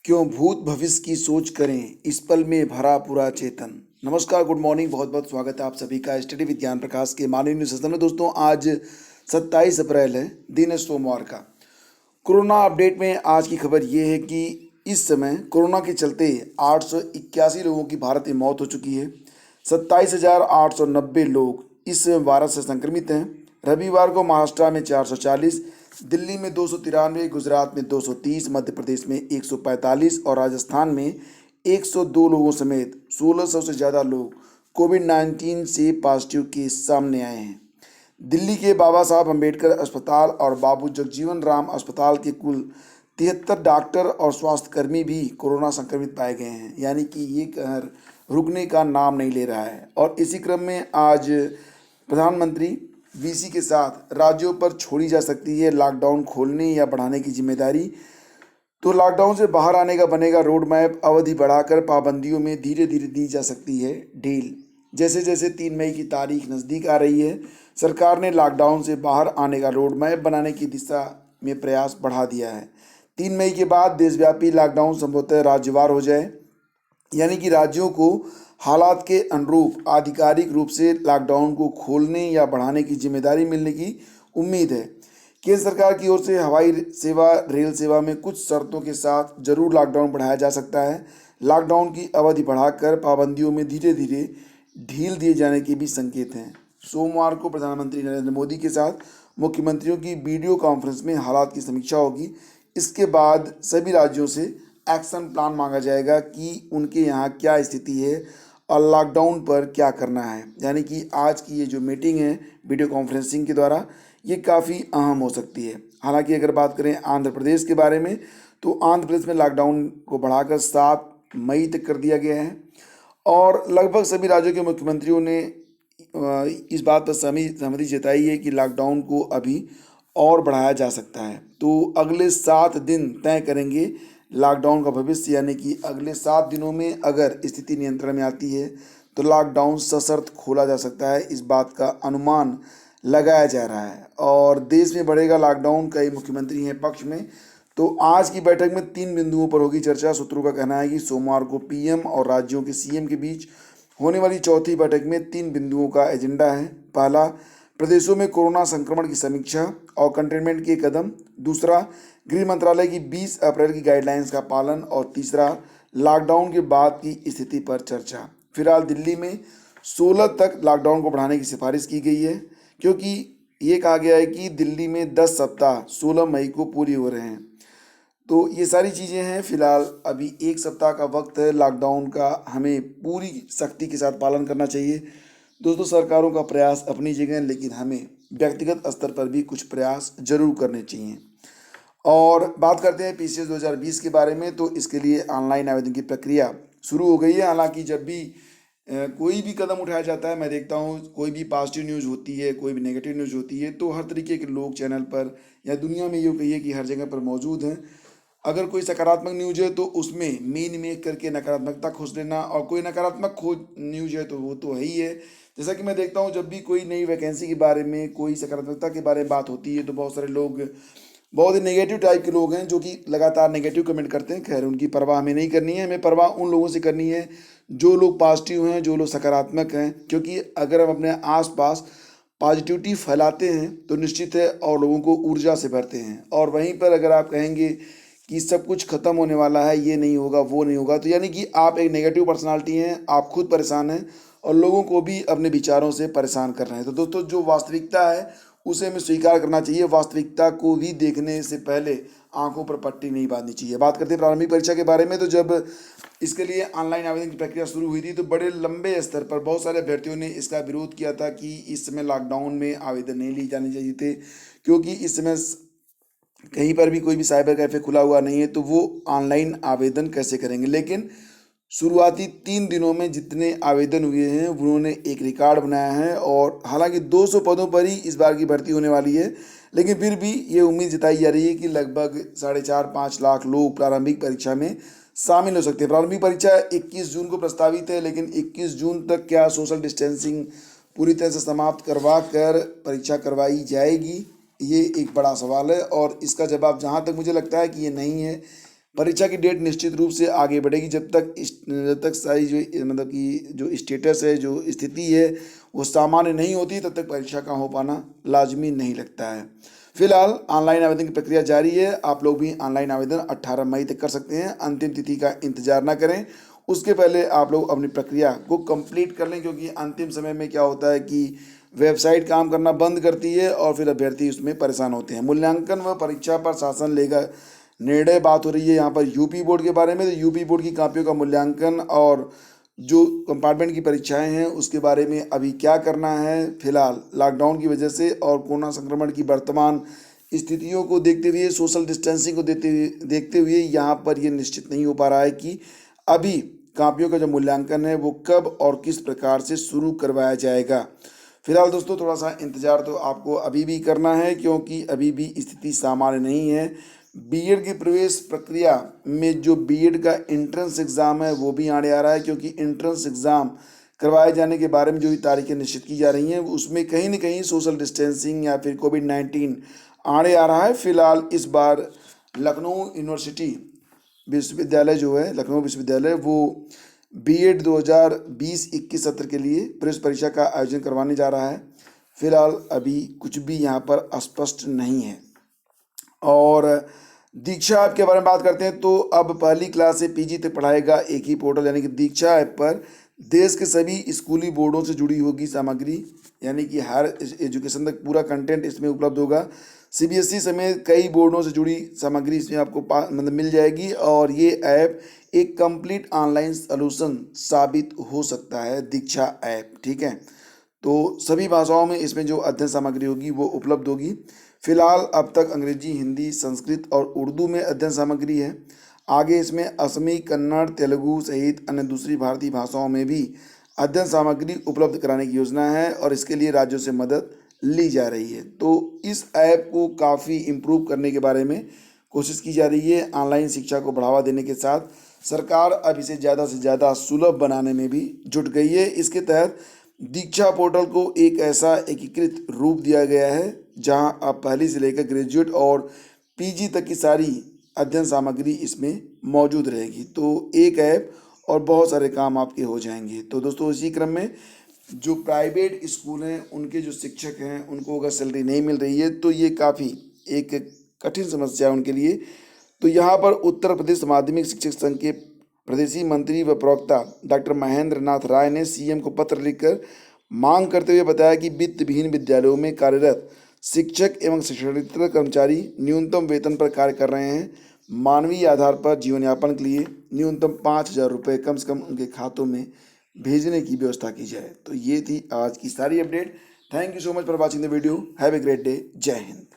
क्यों भूत भविष्य की सोच करें, इस पल में भरा पूरा चेतन। नमस्कार, गुड मॉर्निंग, बहुत बहुत स्वागत है आप सभी का स्टडी विज्ञान प्रकाश के माननीय न्यूज सेशन में। दोस्तों, आज 27 अप्रैल है, दिन है सोमवार का। कोरोना अपडेट में आज की खबर ये है कि इस समय कोरोना के चलते 881 लोगों की भारत में मौत हो चुकी है। 27,890 लोग इस वायरस से संक्रमित हैं। रविवार को महाराष्ट्र में 440, दिल्ली में 293, गुजरात में 230, मध्य प्रदेश में 145 और राजस्थान में 102 लोगों समेत 1600 से ज़्यादा लोग कोविड-19 से पॉजिटिव केस सामने आए हैं। दिल्ली के बाबा साहब अम्बेडकर अस्पताल और बाबू जगजीवन राम अस्पताल के कुल 73 डॉक्टर और स्वास्थ्यकर्मी भी कोरोना संक्रमित पाए गए हैं, यानी कि ये कहर रुकने का नाम नहीं ले रहा है। और इसी क्रम में आज प्रधानमंत्री वीसी के साथ राज्यों पर छोड़ी जा सकती है लॉकडाउन खोलने या बढ़ाने की जिम्मेदारी। तो लॉकडाउन से बाहर आने का बनेगा रोड मैप, अवधि बढ़ाकर पाबंदियों में धीरे धीरे दी जा सकती है ढील। जैसे जैसे 3 मई की तारीख नज़दीक आ रही है, सरकार ने लॉकडाउन से बाहर आने का रोड मैप बनाने की दिशा में प्रयास बढ़ा दिया है। 3 मई के बाद देशव्यापी लॉकडाउन संभवतः राज्यवार हो जाए, यानी कि राज्यों को हालात के अनुरूप आधिकारिक रूप से लॉकडाउन को खोलने या बढ़ाने की जिम्मेदारी मिलने की उम्मीद है। केंद्र सरकार की ओर से हवाई सेवा, रेल सेवा में कुछ शर्तों के साथ जरूर लॉकडाउन बढ़ाया जा सकता है। लॉकडाउन की अवधि बढ़ाकर पाबंदियों में धीरे धीरे ढील दिए जाने के भी संकेत हैं। सोमवार को प्रधानमंत्री नरेंद्र मोदी के साथ मुख्यमंत्रियों की वीडियो कॉन्फ्रेंस में हालात की समीक्षा होगी। इसके बाद सभी राज्यों से एक्शन प्लान मांगा जाएगा कि उनके यहाँ क्या स्थिति है और लॉकडाउन पर क्या करना है। यानी कि आज की ये जो मीटिंग है वीडियो कॉन्फ्रेंसिंग के द्वारा, ये काफ़ी अहम हो सकती है। हालांकि अगर बात करें आंध्र प्रदेश के बारे में, तो आंध्र प्रदेश में लॉकडाउन को बढ़ाकर 7 मई तक कर दिया गया है और लगभग सभी राज्यों के मुख्यमंत्रियों ने इस बात पर सहमति जताई है कि लॉकडाउन को अभी और बढ़ाया जा सकता है। तो अगले 7 दिन तय करेंगे लॉकडाउन का भविष्य, यानी कि अगले 7 दिनों में अगर स्थिति नियंत्रण में आती है तो लॉकडाउन सशर्त खोला जा सकता है, इस बात का अनुमान लगाया जा रहा है। और देश में बढ़ेगा लॉकडाउन, कई मुख्यमंत्री हैं पक्ष में। तो आज की बैठक में 3 बिंदुओं पर होगी चर्चा। सूत्रों का कहना है कि सोमवार को पीएम और राज्यों के सीएम के बीच होने वाली चौथी बैठक में 3 बिंदुओं का एजेंडा है। पहला, प्रदेशों में कोरोना संक्रमण की समीक्षा और कंटेनमेंट के कदम। दूसरा, गृह मंत्रालय की 20 अप्रैल की गाइडलाइंस का पालन। और तीसरा, लॉकडाउन के बाद की स्थिति पर चर्चा। फिलहाल दिल्ली में 16 तक लॉकडाउन को बढ़ाने की सिफारिश की गई है, क्योंकि ये कहा गया है कि दिल्ली में 10 सप्ताह 16 मई को पूरी हो रहे हैं। तो ये सारी चीज़ें हैं। फिलहाल अभी 1 सप्ताह का वक्त है लॉकडाउन का, हमें पूरी सख्ती के साथ पालन करना चाहिए। दोस्तों, सरकारों का प्रयास अपनी जगह है, लेकिन हमें व्यक्तिगत स्तर पर भी कुछ प्रयास जरूर करने चाहिए। और बात करते हैं पीसीएस 2020 के बारे में, तो इसके लिए ऑनलाइन आवेदन की प्रक्रिया शुरू हो गई है। हालांकि जब भी कोई भी कदम उठाया जाता है, मैं देखता हूँ कोई भी पॉजिटिव न्यूज़ होती है, कोई भी नेगेटिव न्यूज़ होती है, तो हर तरीके के लोग चैनल पर या दुनिया में यूँ कहिए कि हर जगह पर मौजूद हैं। अगर कोई सकारात्मक न्यूज़ है तो उसमें मीन मेक करके नकारात्मकता खोज लेना, और कोई नकारात्मक खोज न्यूज़ है तो वो तो है ही है। जैसा कि मैं देखता हूँ जब भी कोई नई वैकेंसी के बारे में, कोई सकारात्मकता के बारे में बात होती है, तो बहुत सारे लोग, बहुत ही नेगेटिव टाइप के लोग हैं जो कि लगातार नेगेटिव कमेंट करते हैं। खैर, उनकी परवाह हमें नहीं करनी है, हमें परवाह उन लोगों से करनी है जो लोग पॉजिटिव हैं, जो लोग सकारात्मक हैं। क्योंकि अगर हम अपने आसपास पॉजिटिविटी फैलाते हैं तो निश्चित है और लोगों को ऊर्जा से भरते हैं। और वहीं पर अगर आप कहेंगे कि सब कुछ ख़त्म होने वाला है, ये नहीं होगा, वो नहीं होगा, तो यानी कि आप एक नेगेटिव पर्सनालिटी हैं, आप खुद परेशान हैं और लोगों को भी अपने विचारों से परेशान कर रहे हैं। तो दोस्तों, जो वास्तविकता है उसे हमें स्वीकार करना चाहिए। वास्तविकता को भी देखने से पहले आंखों पर पट्टी नहीं बांधनी चाहिए। बात करते हैं प्रारंभिक परीक्षा के बारे में, तो जब इसके लिए ऑनलाइन आवेदन की प्रक्रिया शुरू हुई थी तो बड़े लंबे स्तर पर बहुत सारे अभ्यर्थियों ने इसका विरोध किया था कि इस समय लॉकडाउन में आवेदन नहीं लिए जाने चाहिए थे, क्योंकि इस समय कहीं पर भी कोई भी साइबर कैफ़े खुला हुआ नहीं है, तो वो ऑनलाइन आवेदन कैसे करेंगे। लेकिन शुरुआती 3 दिनों में जितने आवेदन हुए हैं उन्होंने एक रिकॉर्ड बनाया है। और हालांकि 200 पदों पर ही इस बार की भर्ती होने वाली है, लेकिन फिर भी ये उम्मीद जताई जा रही है कि लगभग 4.5-5 लाख लोग प्रारंभिक परीक्षा में शामिल हो सकते हैं। प्रारंभिक परीक्षा 21 जून को प्रस्तावित है, लेकिन 21 जून तक क्या सोशल डिस्टेंसिंग पूरी तरह से समाप्त करवा कर परीक्षा करवाई जाएगी, ये एक बड़ा सवाल है। और इसका जवाब जहाँ तक मुझे लगता है कि ये नहीं है, परीक्षा की डेट निश्चित रूप से आगे बढ़ेगी जब तक सारी जो मतलब कि जो स्टेटस है, जो स्थिति है वो सामान्य नहीं होती, तब तक परीक्षा का हो पाना लाजमी नहीं लगता है। फिलहाल ऑनलाइन आवेदन की प्रक्रिया जारी है। आप लोग भी ऑनलाइन आवेदन 18 मई तक कर सकते हैं। अंतिम तिथि का इंतजार ना करें, उसके पहले आप लोग अपनी प्रक्रिया को कंप्लीट कर लें, क्योंकि अंतिम समय में क्या होता है कि वेबसाइट काम करना बंद करती है और फिर अभ्यर्थी उसमें परेशान होते हैं। मूल्यांकन व परीक्षा पर शासन लेगा निर्णय। बात हो रही है यहाँ पर यूपी बोर्ड के बारे में। तो यूपी बोर्ड की कापियों का मूल्यांकन और जो कंपार्टमेंट की परीक्षाएं हैं उसके बारे में अभी क्या करना है, फिलहाल लॉकडाउन की वजह से और कोरोना संक्रमण की वर्तमान स्थितियों को देखते हुए, सोशल डिस्टेंसिंग को देखते हुए यहाँ पर ये निश्चित नहीं हो पा रहा है कि अभी कापियों का जो मूल्यांकन है वो कब और किस प्रकार से शुरू करवाया जाएगा। फिलहाल दोस्तों थोड़ा सा इंतज़ार तो आपको अभी भी करना है, क्योंकि अभी भी स्थिति सामान्य नहीं है। बीएड की प्रवेश प्रक्रिया में जो बीएड का एंट्रेंस एग्ज़ाम है वो भी आने आ रहा है, क्योंकि एंट्रेंस एग्ज़ाम करवाए जाने के बारे में जो भी तारीखें निश्चित की जा रही हैं उसमें कहीं ना कहीं सोशल डिस्टेंसिंग या फिर कोविड-19 आने आ रहा है। फिलहाल इस बार लखनऊ यूनिवर्सिटी विश्वविद्यालय जो है, लखनऊ विश्वविद्यालय, वो बीएड 2020-21 सत्र के लिए प्रवेश परीक्षा का आयोजन करवाने जा रहा है। फिलहाल अभी कुछ भी यहाँ पर स्पष्ट नहीं है। और दीक्षा ऐप के बारे में बात करते हैं तो अब पहली क्लास से पीजी तक पढ़ाएगा एक ही पोर्टल, यानी कि दीक्षा ऐप पर देश के सभी स्कूली बोर्डों से जुड़ी होगी सामग्री, यानी कि हर एजुकेशन तक पूरा कंटेंट इसमें उपलब्ध होगा। सीबीएसई समेत कई बोर्डों से जुड़ी सामग्री इसमें आपको मतलब मिल जाएगी और ये ऐप एक कंप्लीट ऑनलाइन सॉल्यूशन साबित हो सकता है, दीक्षा ऐप। ठीक है, तो सभी भाषाओं में इसमें जो अध्ययन सामग्री होगी वो उपलब्ध होगी। फिलहाल अब तक अंग्रेजी, हिंदी, संस्कृत और उर्दू में अध्ययन सामग्री है। आगे इसमें असमी, कन्नड़, तेलुगु सहित अन्य दूसरी भारतीय भाषाओं में भी अध्ययन सामग्री उपलब्ध कराने की योजना है और इसके लिए राज्यों से मदद ली जा रही है। तो इस ऐप को काफ़ी इम्प्रूव करने के बारे में कोशिश की जा रही है। ऑनलाइन शिक्षा को बढ़ावा देने के साथ सरकार अब इसे ज़्यादा से ज़्यादा सुलभ बनाने में भी जुट गई है। इसके तहत दीक्षा पोर्टल को एक ऐसा एकीकृत रूप दिया गया है जहां आप पहली से लेकर ग्रेजुएट और पीजी तक की सारी अध्ययन सामग्री इसमें मौजूद रहेगी। तो एक ऐप और बहुत सारे काम आपके हो जाएंगे। तो दोस्तों इसी क्रम में जो प्राइवेट स्कूल हैं उनके जो शिक्षक हैं उनको अगर सैलरी नहीं मिल रही है तो ये काफ़ी एक कठिन समस्या है उनके लिए। तो यहाँ पर उत्तर प्रदेश माध्यमिक शिक्षक संघ के प्रदेशीय मंत्री व प्रवक्ता डॉक्टर महेंद्र नाथ राय ने सीएम को पत्र लिखकर मांग करते हुए बताया कि वित्त विहीन विद्यालयों में कार्यरत शिक्षक एवं शिक्षणेतर कर्मचारी न्यूनतम वेतन पर कार्य कर रहे हैं। मानवीय आधार पर जीवन यापन के लिए न्यूनतम 5,000 रुपये कम से कम उनके खातों में भेजने की व्यवस्था की जाए। तो ये थी आज की सारी update. Thank you so much for watching the video. Have a great day. जय हिंद।